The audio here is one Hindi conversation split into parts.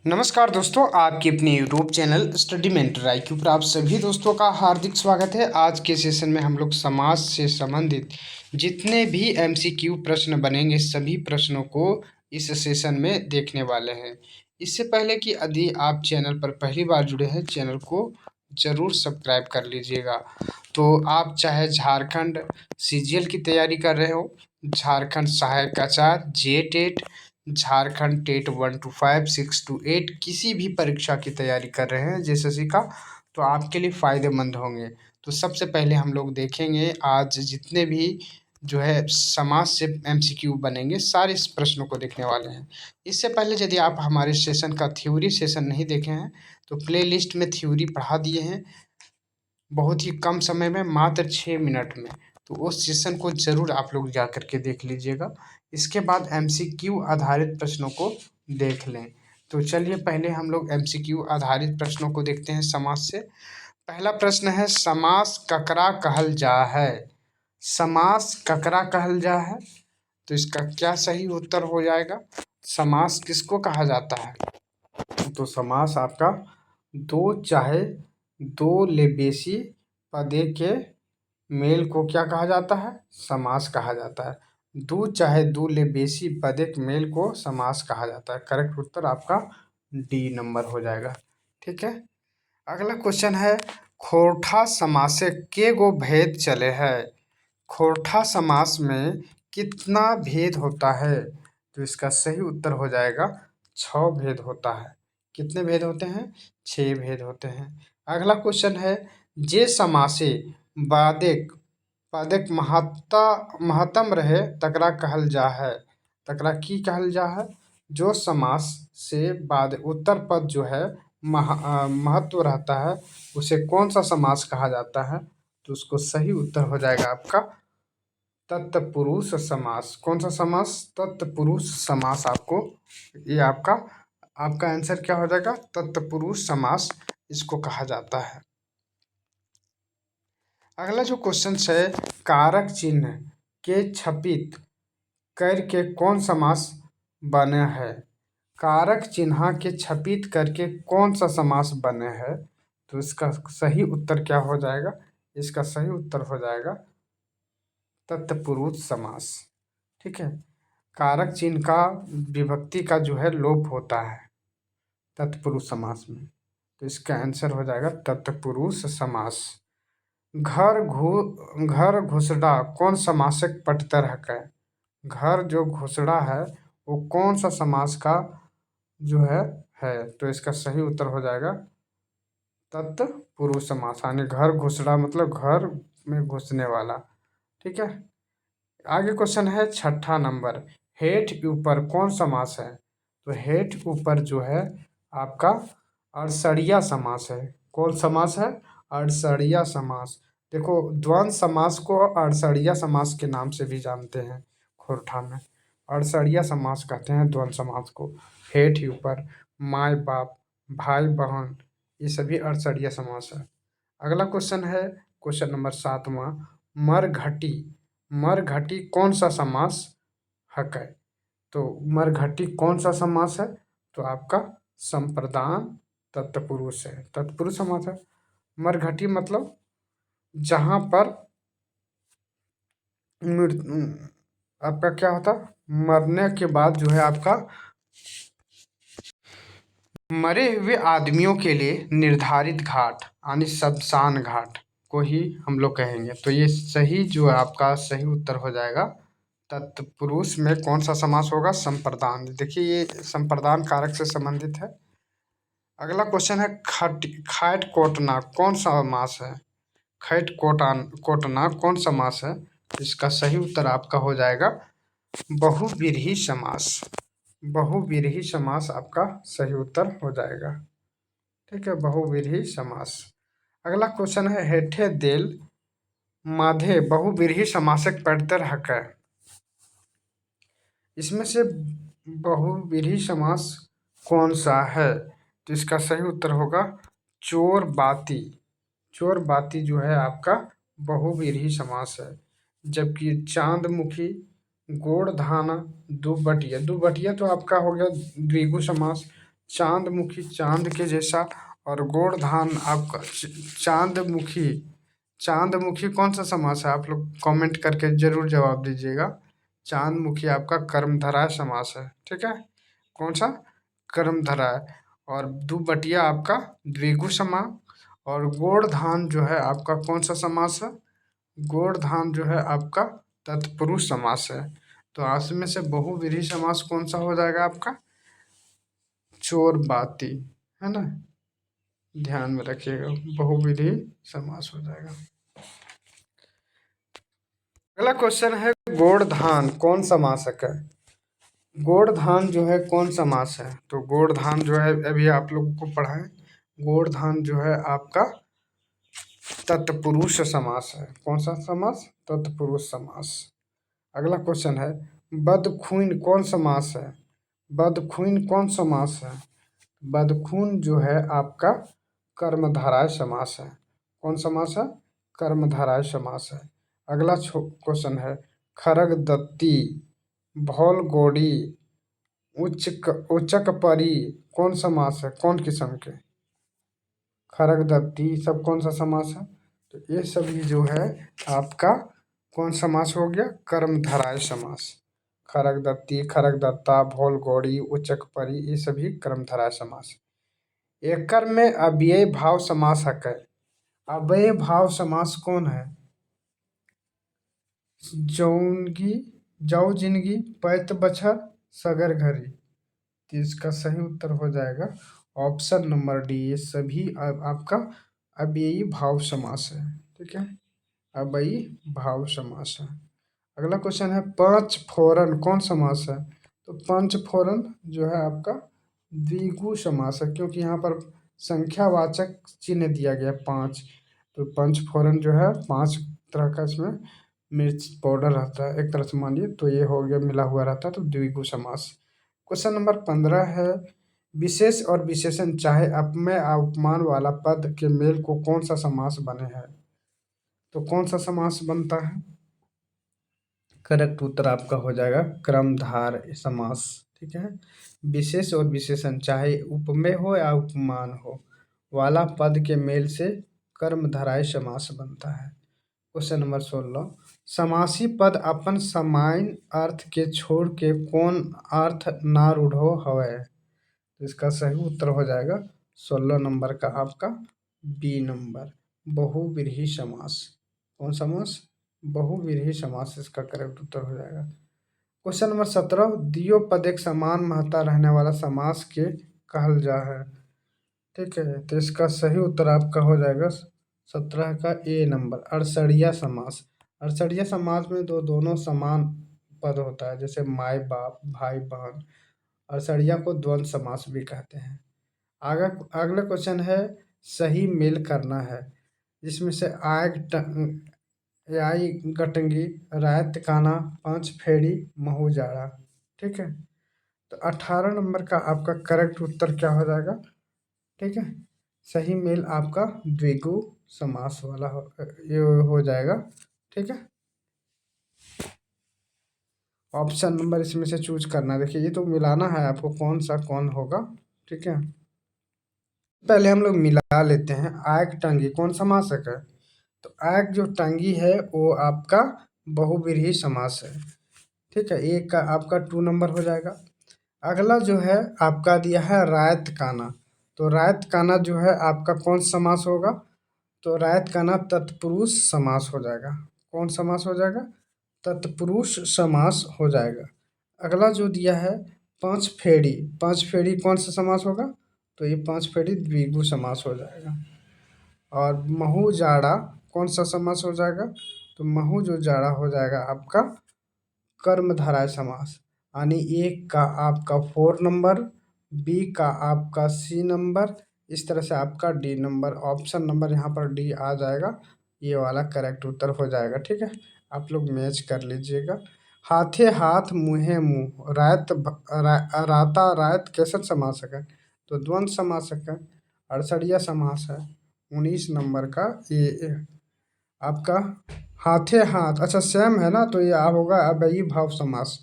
नमस्कार दोस्तों, आपके अपने YouTube channel study mentor IQ पर आप सभी दोस्तों का हार्दिक स्वागत है। आज के सेशन में हम लोग समाज से संबंधित जितने भी MCQ प्रश्न बनेंगे सभी प्रश्नों को इस सेशन में देखने वाले हैं। इससे पहले कि यदि आप चैनल पर पहली बार जुड़े हैं, चैनल को ज़रूर सब्सक्राइब कर लीजिएगा। तो आप चाहे झारखंड CGL की तैयारी कर रहे हो, झारखंड सहायक आचार्य, JTET, Jharkhand TET 1 to 5, 6 to 8 किसी भी परीक्षा की तैयारी कर रहे हैं JSSC का, तो आपके लिए फ़ायदेमंद होंगे। तो सबसे पहले हम लोग देखेंगे आज जितने भी जो है समाज से MCQ बनेंगे सारे इस प्रश्नों को देखने वाले हैं। इससे पहले यदि आप हमारे सेशन का थ्योरी सेशन नहीं देखे हैं तो प्लेलिस्ट में थ्योरी पढ़ा दिए हैं बहुत ही कम समय में, मात्र 6 मिनट में। तो उस सेशन को ज़रूर आप लोग जा कर के देख लीजिएगा। इसके बाद MCQ आधारित प्रश्नों को देख लें। तो चलिए पहले हम लोग MCQ आधारित प्रश्नों को देखते हैं समास से। पहला प्रश्न है, समास ककरा कहल जा है? समास ककरा कहल जा है? तो इसका क्या सही उत्तर हो जाएगा? समास किसको कहा जाता है? तो समास आपका दो चाहे दो ले बेसी पदे के मेल को क्या कहा जाता है? समास कहा जाता है। दो चाहे दो ले बेसी पदे के मेल को समास कहा जाता है। करेक्ट उत्तर आपका D नंबर हो जाएगा। ठीक है, अगला क्वेश्चन है, खोरठा समासे के गो भेद चले है? खोरठा समास में कितना भेद होता है? तो इसका सही उत्तर हो जाएगा 6 भेद होता है। कितने भेद होते हैं? 6 भेद होते हैं। अगला क्वेश्चन है, जे समासे बादेक पदक महत्तम रहे तकरा कहल जा है? तकरा की कहल जा है? जो समास से बाद उत्तर पद जो है महत्व रहता है उसे कौन सा समास कहा जाता है? तो उसको सही उत्तर हो जाएगा आपका तत्पुरुष समास। कौन सा समास? तत्पुरुष समास। आपको ये आपका आंसर क्या हो जाएगा? तत्पुरुष समास इसको कहा जाता है। अगला जो क्वेश्चन है, कारक चिन्ह के छपित करके कौन समास बने है? कारक चिन्ह के छपित करके कौन सा समास बने है? तो इसका सही उत्तर क्या हो जाएगा? इसका सही उत्तर हो जाएगा तत्पुरुष समास। ठीक है, कारक चिन्ह का विभक्ति का जो है लोप होता है तत्पुरुष समास में, तो इसका आंसर हो जाएगा तत्पुरुष समास। घर घुसड़ा कौन समासक पटतर है? घर जो घुसड़ा है वो कौन सा समास का जो है? तो इसका सही उत्तर हो जाएगा तत्पुरुष समास। यानी घर घुसड़ा मतलब घर में घुसने वाला। ठीक है, आगे क्वेश्चन है 6ठा नंबर, हेठ ऊपर कौन समास है? तो हेठ ऊपर जो है आपका अड़सरिया समास है। कौन समास है? अड़सरिया समास। देखो, द्वंद्व समास को अड़सरिया समास के नाम से भी जानते हैं। खोरठा में अड़सरिया समास कहते हैं द्वंद्व समास को। हेठ ऊपर, माय बाप, भाई बहन, ये सभी अड़सरिया समास है। अगला क्वेश्चन है क्वेश्चन नंबर 7वां, मरघटी। मरघटी कौन सा समास है? तो मरघटी कौन सा समास है? तो आपका संप्रदान तत्पुरुष है, तत्पुरुष समास है। मरघटी मतलब जहाँ पर आपका क्या होता, मरने के बाद जो है आपका मरे हुए आदमियों के लिए निर्धारित घाट यानी शमशान घाट को ही हम लोग कहेंगे। तो ये सही जो है आपका सही उत्तर हो जाएगा तत्पुरुष में कौन सा समास होगा? संप्रदान। देखिए ये संप्रदान कारक से संबंधित है। अगला क्वेश्चन है, खैट कोटना कौन सा समास है? खैट कोटना कौन सा समास है? इसका सही उत्तर आपका हो जाएगा बहुव्रीहि समास। बहुव्रीहि समास आपका सही उत्तर हो जाएगा। ठीक है, बहुव्रीहि समास। अगला क्वेश्चन है, हेठे देल माधे बहुव्रीहि समासक पढ़तर हक। इसमें से बहुव्रीहि समास कौन सा है? तो इसका सही उत्तर होगा चोर बाती। चोर बाती जो है आपका बहुव्रीहि समास है। जबकि चांदमुखी, गोड़ धाना, दुबटिया, दुबटिया तो आपका हो गया द्विगु समास। चांदमुखी चांद के जैसा। और गोड़-धान आपका चांदमुखी चांदमुखी कौन सा समास है? आप लोग कमेंट करके जरूर जवाब दीजिएगा। चांदमुखी आपका कर्मधारय समास है। ठीक है, कौन सा? कर्मधारय। और दुबटिया आपका द्विगु समास। और गोड़-धान जो है आपका कौन सा समास है? गोड़-धान जो है आपका तत्पुरुष समास है। तो आज में से बहुव्रीहि समास कौन सा हो जाएगा आपका? चोर बाती, है ना? ध्यान में रखिएगा, बहुव्रीहि समास हो जाएगा। अगला क्वेश्चन है गोड़-धान कौन समासक है? गोड़-धान जो है कौन समास है? तो गोड़-धान जो है अभी आप लोगों को पढ़ा है। गोड़-धान जो है आपका तत्पुरुष समास है। कौन सा समास? तत्पुरुष समास। अगला क्वेश्चन है बदखून कौन समास है? बदखून कौन समास है? बदखून जो है आपका कर्मधारय समास है। कौन समास है? कर्मधारय समास है। अगला क्वेश्चन है खरगदत्ती, भौलगोड़ी, उचक परी कौन समास है? कौन किस्म के? खरगदत्ती सब कौन सा समास है? तो ये सभी जो है आपका कौन समास हो गया? कर्मधारय समास। खरगदत्ती, खरगदत्ता, भौलगोड़ी, उचक परी ये सभी कर्मधारय समास। एकर में अव्ययी भाव समास है। अव्ययी भाव समास कौन है? जौनगी, जौ जिंदगी, पैत बछर, सगर घरी। तो इसका सही उत्तर हो जाएगा ऑप्शन नंबर डी। ये सभी आपका अव्ययी भाव समास है। ठीक है, अव्ययी भाव समास है। अगला क्वेश्चन है पांच फोरन कौन समास है? तो पंच फोरन जो है आपका द्विगु समास है, क्योंकि यहाँ पर संख्यावाचक चिन्ह दिया गया पांच। तो पंच फोरन जो है पांच तरह का इसमें मिर्च पाउडर रहता है, एक तरह से मानिए तो ये हो गया मिला हुआ रहता है, तो द्विगु समास। क्वेश्चन नंबर 15 है विशेष और विशेषण चाहे अपमेय या उपमान वाला पद के मेल को कौन सा समास बने है? तो कौन सा समास बनता है? करेक्ट उत्तर आपका हो जाएगा क्रमधार समास। ठीक है, विशेष और विशेषण चाहे उपमेय हो या उपमान हो वाला पद के मेल से कर्मधारय समास बनता है। क्वेश्चन नंबर 16 समासी पद अपन सामान्य अर्थ के छोड़ के कौन अर्थ ना रूढ़ो हवय? तो इसका सही उत्तर हो जाएगा 16 नंबर का आपका बी नंबर, बहुव्रीहि समास। कौन समास? बहुव्रीहि समास इसका करेक्ट उत्तर हो जाएगा। क्वेश्चन नंबर 17 दियो पद एक समान महत्ता रहने वाला समास के कहल जा है। ठीक है, तो इसका सही उत्तर आपका हो जाएगा 17 का ए नंबर, अड़सड़िया समास। अड़सड़िया समास में दोनों समान पद होता है, जैसे माई बाप, भाई बहन। अड़सड़िया को द्वंद्व समास भी कहते हैं। अगला क्वेश्चन है सही मेल करना है, जिसमें से आई गटंगी, रायत काना, पांच फेड़ी, महू जाड़ा। ठीक है, तो 18 नंबर का आपका करेक्ट उत्तर क्या हो जाएगा? ठीक है, सही मेल आपका द्विगु समास वाला ये हो जाएगा। ठीक है, ऑप्शन नंबर इसमें से चूज करना। देखिए ये तो मिलाना है आपको कौन सा कौन होगा। ठीक है, पहले हम लोग मिला लेते हैं। आग टंगी कौन समासक है? तो आग जो टंगी है वो आपका बहुव्रीहि समास है। ठीक है, एक का आपका 2 नंबर हो जाएगा। अगला जो है आपका दिया है रायत काना। तो रायत काना जो है आपका कौन समास होगा? तो रायत काना तत्पुरुष समास हो जाएगा। कौन समास हो जाएगा? तत्पुरुष समास हो जाएगा। अगला जो दिया है पांच फेड़ी, पांच फेड़ी कौन सा समास होगा? तो ये पांच फेड़ी द्विगु समास हो जाएगा। और महू जाड़ा कौन सा समास हो जाएगा? तो महू जो जाड़ा हो जाएगा आपका कर्मधारय समास। यानी एक का आपका 4 नंबर, बी का आपका सी नंबर, इस तरह से आपका डी नंबर, ऑप्शन नंबर यहाँ पर डी आ जाएगा। ये वाला करेक्ट उत्तर हो जाएगा। ठीक है, आप लोग मैच कर लीजिएगा। हाथे हाथ मुँहे मुँह, राता रायत कैसा समासक है? तो द्वंद्व समासक है। अड़सड़िया समास है। 19 नंबर का ये आपका हाथे हाथ, अच्छा सेम है ना, तो ये होगा अव्ययी भाव समास।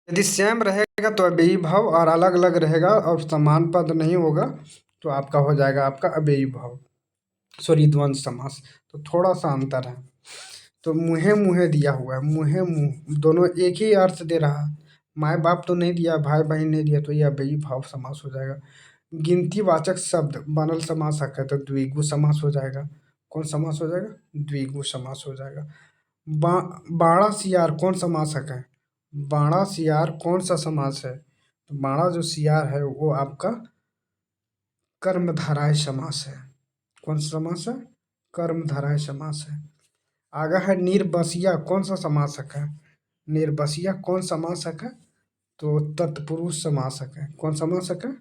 यदि सेम रहेगा तो अव्ययी भाव, और अलग अलग रहेगा और समान पद नहीं होगा तो आपका हो जाएगा आपका अव्ययी भाव, सॉरी द्वंद्व समास। तो थोड़ा सा अंतर है। तो मुँहे मुँहे दिया हुआ है, मुँहे मुँह दोनों एक ही अर्थ दे रहा है। माँ बाप तो नहीं दिया, भाई बहन नहीं दिया, तो ये अव्ययी भाव समास हो जाएगा। गिनतीवाचक शब्द बनल समासक है तो द्विगु समास हो जाएगा। कौन समास हो जाएगा? द्विगु समास हो जाएगा। बा बाड़ा सियार कौन समासक है? बाड़ा सियार कौन सा समास है? तो बाड़ा जो सियार है वो आपका कर्मधारय समास है। कौन सा समास है? कर्मधारय समास है। आगा है निर्बसिया कौन सा समासक है? निर्बसिया कौन समासक है? तो तत्पुरुष समासक है। कौन समासक है?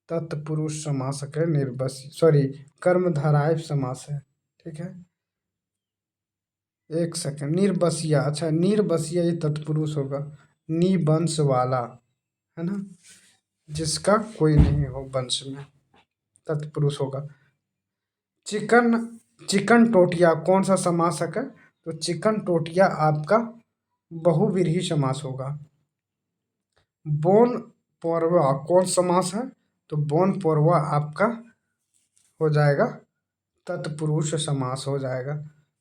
तत्पुरुष समासक है। निर्बसी सॉरी कर्मधारय समास है। ठीक है, एक सेकंड। निर्बसिया, अच्छा निर्बसिया ये तत्पुरुष होगा। निबंश वाला है ना, जिसका कोई नहीं हो वंश में, तत्पुरुष होगा। चिकन चिकन टोटिया कौन सा समासक है? तो चिकन टोटिया आपका बहुव्रीहि समास होगा। बोन पौरवा कौन समास है? तो बोन पौरवा आपका हो जाएगा तत्पुरुष समास हो जाएगा।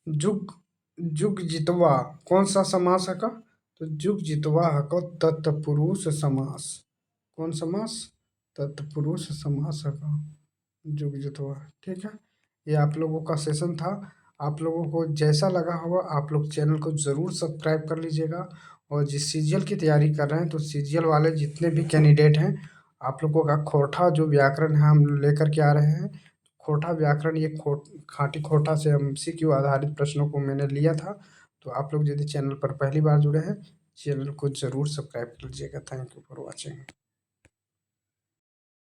जुग जुग जितवा कौन सा समास है का? तो जुग जितवा है का तत्पुरुष समास। कौन समास? तत्पुरुष समास है का जुग जितवा। ठीक है, ये आप लोगों का सेशन था। आप लोगों को जैसा लगा होगा आप लोग चैनल को ज़रूर सब्सक्राइब कर लीजिएगा। और जिस सीजीएल की तैयारी कर रहे हैं तो सीजीएल वाले जितने भी कैंडिडेट हैं, आप लोगों का खोटा जो व्याकरण है हम लेकर के आ रहे हैं। खोटा व्याकरण ये खाटी खोटा से एमसीक्यू आधारित प्रश्नों को मैंने लिया था। तो आप लोग यदि चैनल पर पहली बार जुड़े हैं, चैनल को ज़रूर सब्सक्राइब कर लीजिएगा। Thank you for watching.